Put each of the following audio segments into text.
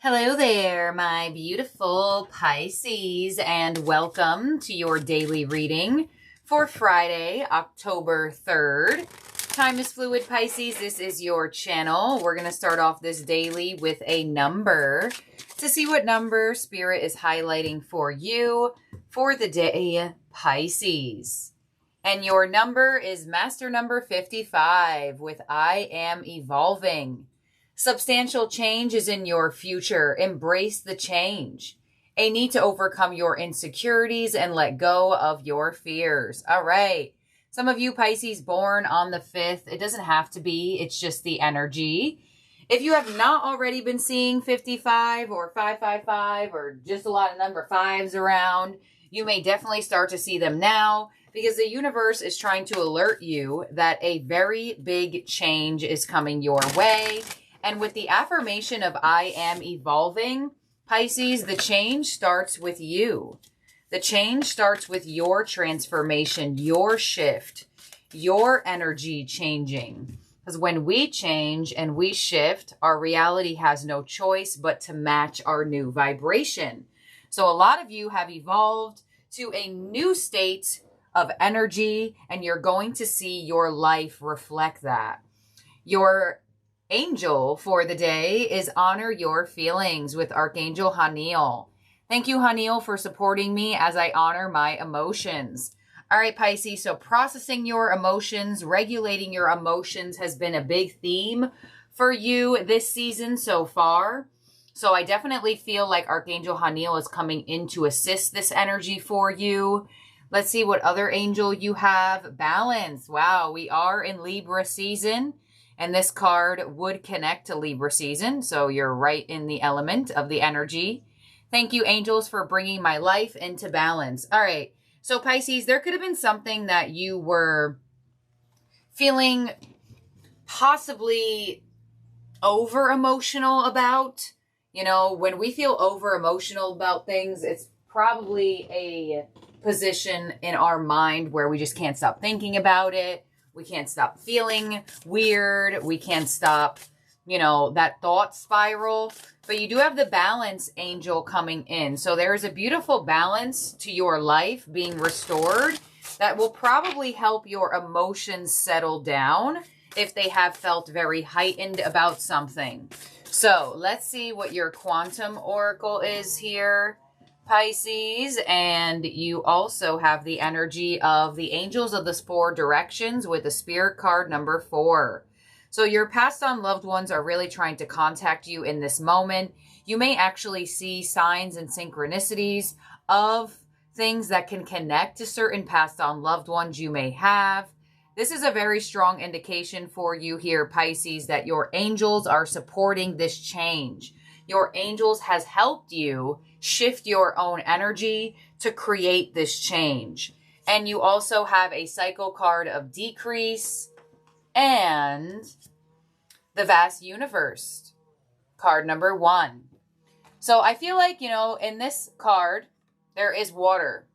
Hello there, my beautiful Pisces, and welcome to your daily reading for Friday, October 3rd. Time is fluid, Pisces. This is your channel. We're going to start off this daily with a number to see what number Spirit is highlighting for you for the day, Pisces. And your number is master number 55 with I am evolving. Substantial change is in your future. Embrace the change. A need to overcome your insecurities and let go of your fears. All right. Some of you Pisces born on the 5th, it doesn't have to be. It's just the energy. If you have not already been seeing 55 or 555 or just a lot of number 5s around, you may definitely start to see them now because the universe is trying to alert you that a very big change is coming your way. And with the affirmation of I am evolving, Pisces, the change starts with you. The change starts with your transformation, your shift, your energy changing. Because when we change and we shift, our reality has no choice but to match our new vibration. So a lot of you have evolved to a new state of energy, and you're going to see your life reflect that. Your angel for the day is honor your feelings with Archangel Haniel. Thank you, Haniel, for supporting me as I honor my emotions. All right, Pisces, so processing your emotions, regulating your emotions has been a big theme for you this season so far. So I definitely feel like Archangel Haniel is coming in to assist this energy for you. Let's see what other angel you have. Balance. Wow, we are in Libra season. And this card would connect to Libra season. So you're right in the element of the energy. Thank you, angels, for bringing my life into balance. All right. So Pisces, there could have been something that you were feeling possibly over emotional about. You know, when we feel over emotional about things, it's probably a position in our mind where we just can't stop thinking about it. We can't stop feeling weird. We can't stop, that thought spiral. But you do have the balance angel coming in. So there is a beautiful balance to your life being restored that will probably help your emotions settle down if they have felt very heightened about something. So let's see what your quantum oracle is here, Pisces, and you also have the energy of the angels of the 4 directions with the spirit card number 4. So your passed on loved ones are really trying to contact you in this moment. You may actually see signs and synchronicities of things that can connect to certain passed on loved ones you may have. This is a very strong indication for you here, Pisces, that your angels are supporting this change. Your angels has helped you shift your own energy to create this change. And you also have a cycle card of decrease and the vast universe, card number 1. So I feel like, in this card, there is water.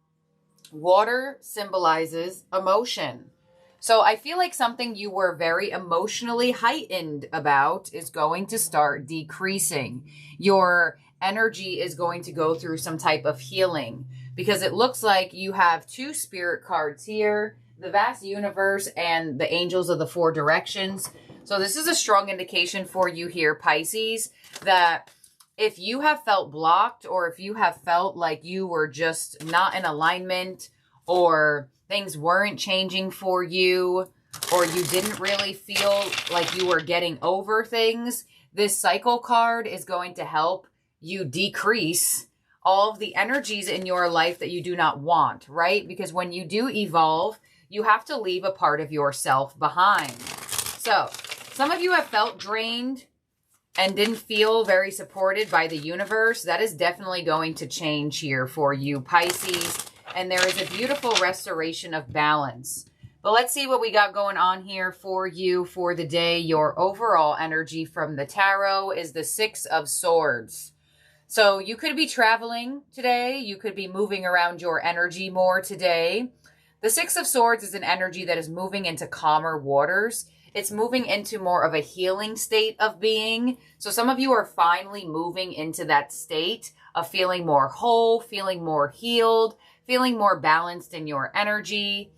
Water symbolizes emotion. So I feel like something you were very emotionally heightened about is going to start decreasing. Your energy is going to go through some type of healing because it looks like you have 2 spirit cards here, the vast universe and the angels of the 4 directions. So this is a strong indication for you here, Pisces, that if you have felt blocked or if you have felt like you were just not in alignment or things weren't changing for you, or you didn't really feel like you were getting over things, this cycle card is going to help you decrease all of the energies in your life that you do not want, right? Because when you do evolve, you have to leave a part of yourself behind. So some of you have felt drained and didn't feel very supported by the universe. That is definitely going to change here for you, Pisces. And there is a beautiful restoration of balance. But let's see what we got going on here for you for the day. Your overall energy from the tarot is the 6 of Swords. So you could be traveling today. You could be moving around your energy more today. The 6 of Swords is an energy that is moving into calmer waters. It's moving into more of a healing state of being. So some of you are finally moving into that state of feeling more whole, feeling more healed, feeling more balanced in your energy.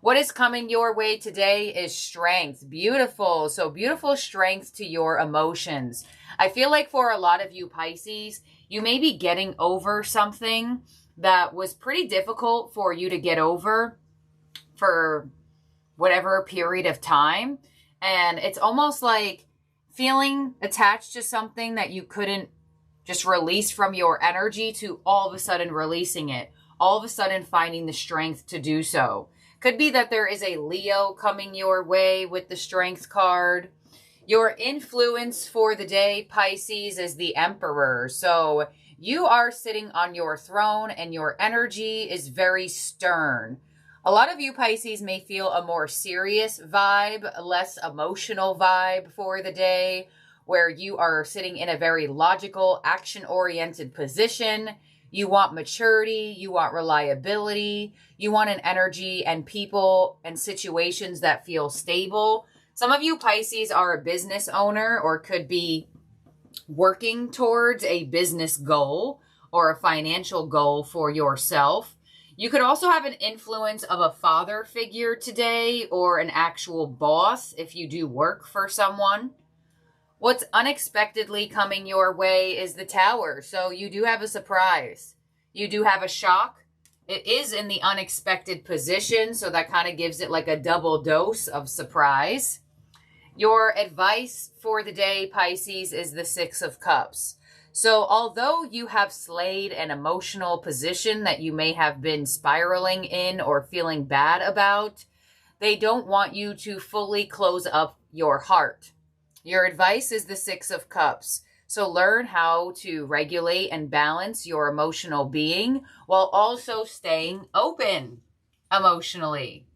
What is coming your way today is strength. Beautiful. So beautiful strength to your emotions. I feel like for a lot of you Pisces, you may be getting over something that was pretty difficult for you to get over for whatever period of time. And it's almost like feeling attached to something that you couldn't just release from your energy to all of a sudden releasing it, all of a sudden finding the strength to do so. Could be that there is a Leo coming your way with the Strength card. Your influence for the day, Pisces, is the Emperor. So you are sitting on your throne and your energy is very stern. A lot of you Pisces may feel a more serious vibe, less emotional vibe for the day, where you are sitting in a very logical, action-oriented position. You want maturity, you want reliability, you want an energy and people and situations that feel stable. Some of you Pisces are a business owner or could be working towards a business goal or a financial goal for yourself. You could also have an influence of a father figure today or an actual boss if you do work for someone. What's unexpectedly coming your way is the Tower. So you do have a surprise. You do have a shock. It is in the unexpected position, so that kind of gives it like a double dose of surprise. Your advice for the day, Pisces, is the Six of Cups. So although you have slayed an emotional position that you may have been spiraling in or feeling bad about, they don't want you to fully close up your heart. Your advice is the Six of Cups. So learn how to regulate and balance your emotional being while also staying open emotionally.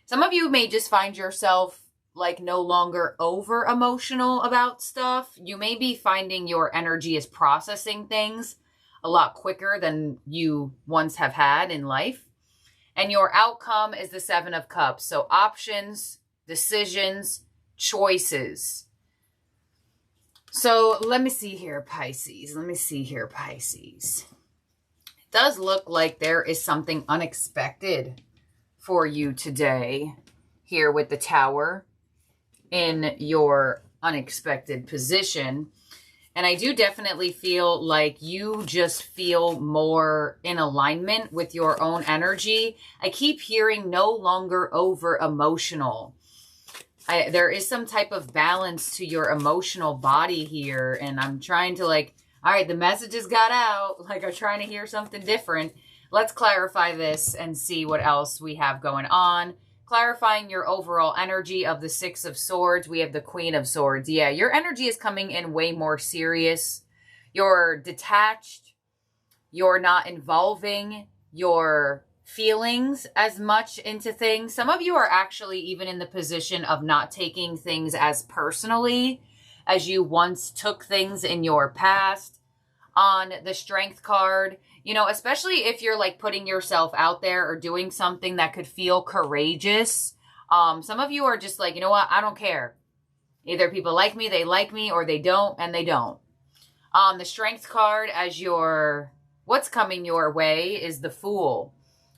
Some of you may just find yourself like no longer over emotional about stuff. You may be finding your energy is processing things a lot quicker than you once have had in life. And your outcome is the Seven of Cups. So options, decisions, choices. So let me see here, Pisces. It does look like there is something unexpected for you today here with the Tower in your unexpected position. And I do definitely feel like you just feel more in alignment with your own energy. I keep hearing no longer over emotional. There is some type of balance to your emotional body here. And I'm trying to all right, the messages got out. Like I'm trying to hear something different. Let's clarify this and see what else we have going on. Clarifying your overall energy of the Six of Swords. We have the Queen of Swords. Yeah, your energy is coming in way more serious. You're detached. You're not involving your feelings as much into things. Some of you are actually even in the position of not taking things as personally as you once took things in your past. On the Strength card, you know, especially if you're like putting yourself out there or doing something that could feel courageous. Some of you are just like, you know what? I don't care. Either people like me, or they don't, and they don't. The Strength card as what's coming your way is the Fool.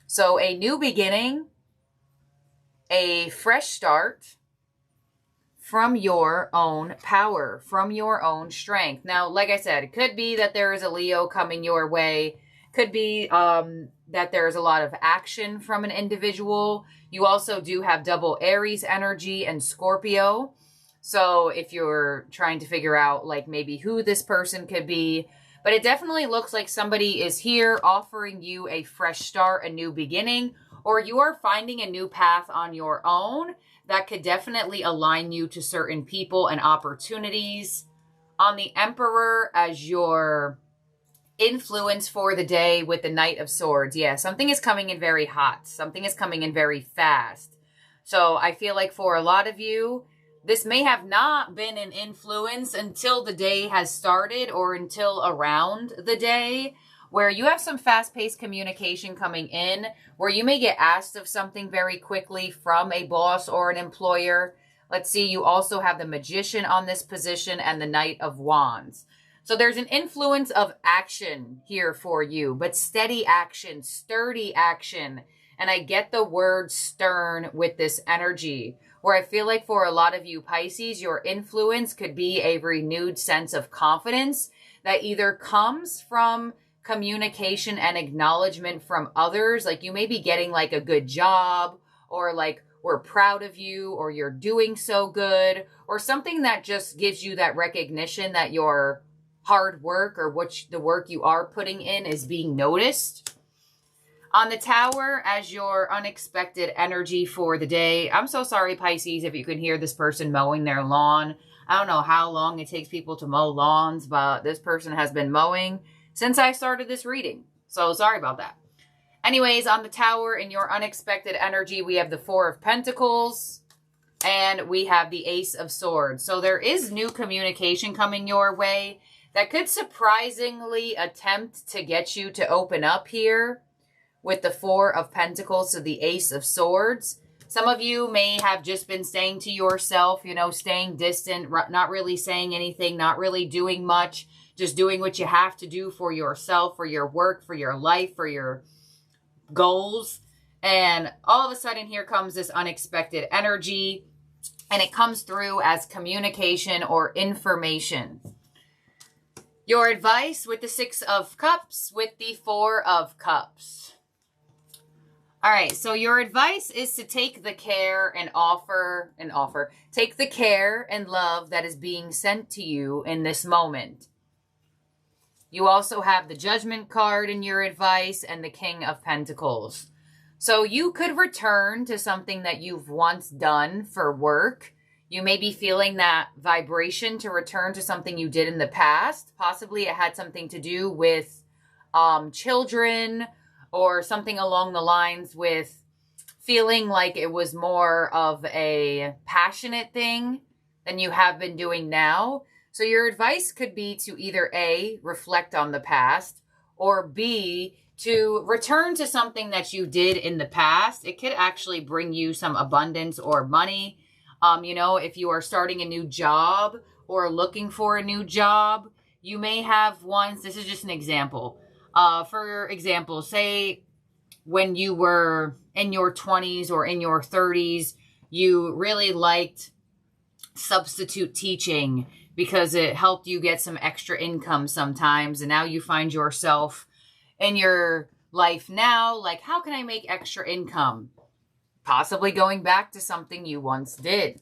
So a new beginning, a fresh start from your own power, from your own strength. Now, like I said, it could be that there is a Leo coming your way. Could be that there's a lot of action from an individual. You also do have double Aries energy and Scorpio. So if you're trying to figure out like maybe who this person could be, but it definitely looks like somebody is here offering you a fresh start, a new beginning, or you are finding a new path on your own that could definitely align you to certain people and opportunities. On the Emperor as your influence for the day with the Knight of Swords. Yeah, something is coming in very hot. Something is coming in very fast. So I feel like for a lot of you, this may have not been an influence until the day has started or until around the day, where you have some fast-paced communication coming in, where you may get asked of something very quickly from a boss or an employer. Let's see, you also have the Magician on this position and the Knight of Wands. So there's an influence of action here for you, but steady action, sturdy action. And I get the word stern with this energy, where I feel like for a lot of you Pisces, your influence could be a renewed sense of confidence that either comes from communication and acknowledgement from others. Like you may be getting like a good job, or like we're proud of you, or you're doing so good, or something that just gives you that recognition that your hard work or the work you are putting in is being noticed. On the Tower as your unexpected energy for the day. I'm so sorry, Pisces, if you can hear this person mowing their lawn. I don't know how long it takes people to mow lawns, but this person has been mowing since I started this reading. So sorry about that. Anyways, on the Tower in your unexpected energy, we have the Four of Pentacles and we have the Ace of Swords. So there is new communication coming your way that could surprisingly attempt to get you to open up here with the Four of Pentacles to the Ace of Swords. Some of you may have just been saying to yourself, you know, staying distant, not really saying anything, not really doing much, just doing what you have to do for yourself, for your work, for your life, for your goals. And all of a sudden here comes this unexpected energy, and it comes through as communication or information. Your advice with the Six of Cups, with the Four of Cups. All right, so your advice is to take the care and take the care and love that is being sent to you in this moment. You also have the Judgment card in your advice and the King of Pentacles. So you could return to something that you've once done for work. You may be feeling that vibration to return to something you did in the past. Possibly it had something to do with children, or something along the lines with feeling like it was more of a passionate thing than you have been doing now. So your advice could be to either A, reflect on the past, or B, to return to something that you did in the past. It could actually bring you some abundance or money. You know, if you are starting a new job or looking for a new job, you may have ones. This is just an example. For example, say when you were in your 20s or in your 30s, you really liked substitute teaching because it helped you get some extra income sometimes. And now you find yourself in your life now, like, how can I make extra income? Possibly going back to something you once did.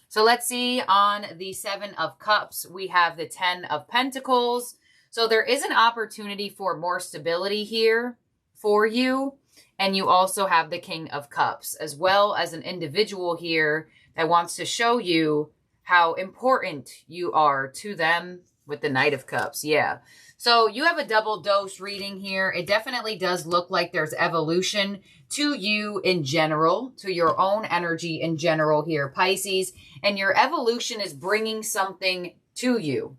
So let's see, on the Seven of Cups, we have the Ten of Pentacles. So there is an opportunity for more stability here for you. And you also have the King of Cups, as well as an individual here that wants to show you how important you are to them with the Knight of Cups. Yeah. So you have a double dose reading here. It definitely does look like there's evolution to you in general, to your own energy in general here, Pisces. And your evolution is bringing something to you.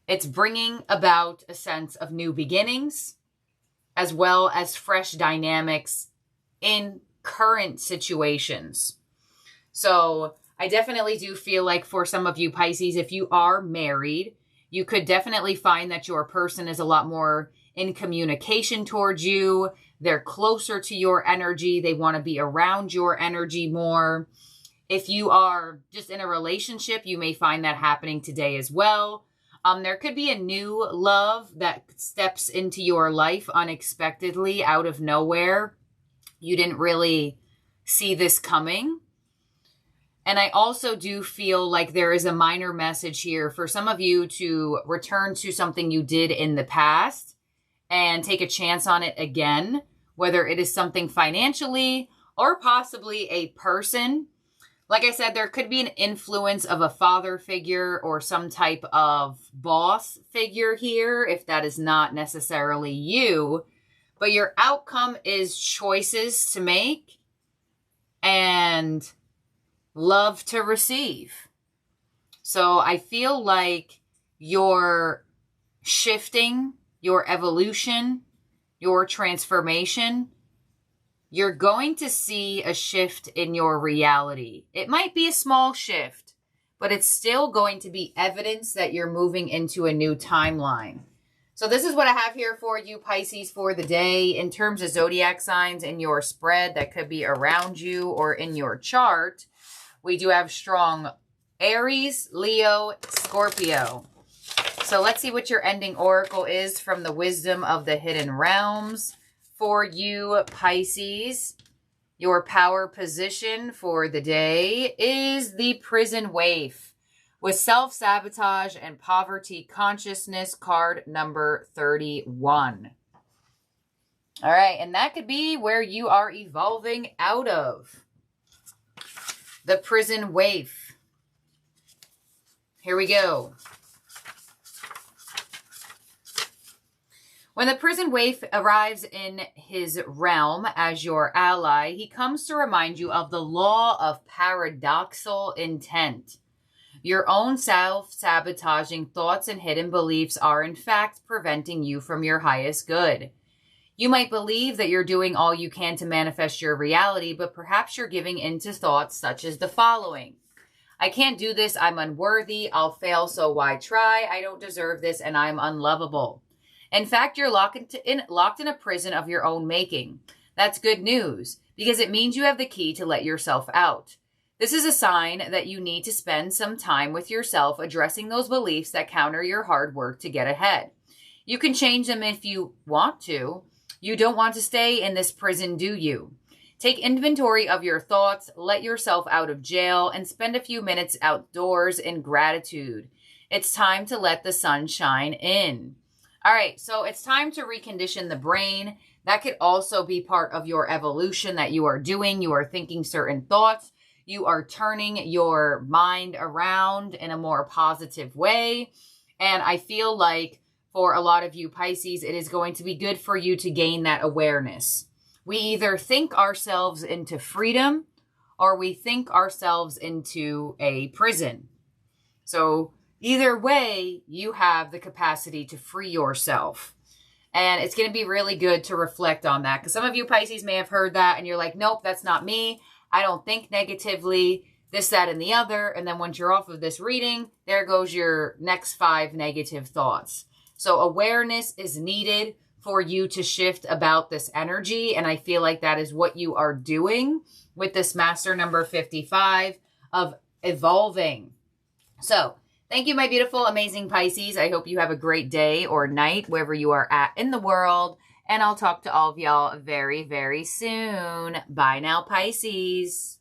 It's bringing about a sense of new beginnings, as well as fresh dynamics in current situations. So I definitely do feel like for some of you Pisces, if you are married, you could definitely find that your person is a lot more in communication towards you. They're closer to your energy. They want to be around your energy more. If you are just in a relationship, you may find that happening today as well. There could be a new love that steps into your life unexpectedly out of nowhere. You didn't really see this coming. And I also do feel like there is a minor message here for some of you to return to something you did in the past and take a chance on it again, whether it is something financially or possibly a person. Like I said, there could be an influence of a father figure or some type of boss figure here, if that is not necessarily you. But your outcome is choices to make and love to receive. So I feel like your shifting, your evolution, your transformation you're going to see a shift in your reality. It might be a small shift, but it's still going to be evidence that you're moving into a new timeline. So this is what I have here for you, Pisces, for the day. In terms of zodiac signs in your spread that could be around you or in your chart, we do have strong Aries, Leo, Scorpio. So let's see what your ending oracle is from the wisdom of the hidden realms for you, Pisces. Your power position for the day is the prison waif with self-sabotage and poverty consciousness, card number 31. All right, and that could be where you are evolving out of. The prison waif. Here we go. When the prison waif arrives in his realm as your ally, he comes to remind you of the law of paradoxical intent. Your own self-sabotaging thoughts and hidden beliefs are in fact preventing you from your highest good. You might believe that you're doing all you can to manifest your reality, but perhaps you're giving in to thoughts such as the following. I can't do this, I'm unworthy, I'll fail, so why try? I don't deserve this, and I'm unlovable. In fact, you're locked in a prison of your own making. That's good news, because it means you have the key to let yourself out. This is a sign that you need to spend some time with yourself addressing those beliefs that counter your hard work to get ahead. You can change them if you want to. You don't want to stay in this prison, do you? Take inventory of your thoughts, let yourself out of jail, and spend a few minutes outdoors in gratitude. It's time to let the sun shine in. All right, so it's time to recondition the brain. That could also be part of your evolution that you are doing. You are thinking certain thoughts. You are turning your mind around in a more positive way. And I feel like for a lot of you Pisces, it is going to be good for you to gain that awareness. We either think ourselves into freedom or we think ourselves into a prison. So either way, you have the capacity to free yourself. And it's going to be really good to reflect on that. Because some of you Pisces may have heard that and you're like, nope, that's not me. I don't think negatively, this, that, and the other. And then once you're off of this reading, there goes your next 5 negative thoughts. So awareness is needed for you to shift about this energy. And I feel like that is what you are doing with this master number 55 of evolving. So thank you, my beautiful, amazing Pisces. I hope you have a great day or night wherever you are at in the world. And I'll talk to all of y'all very, very soon. Bye now, Pisces.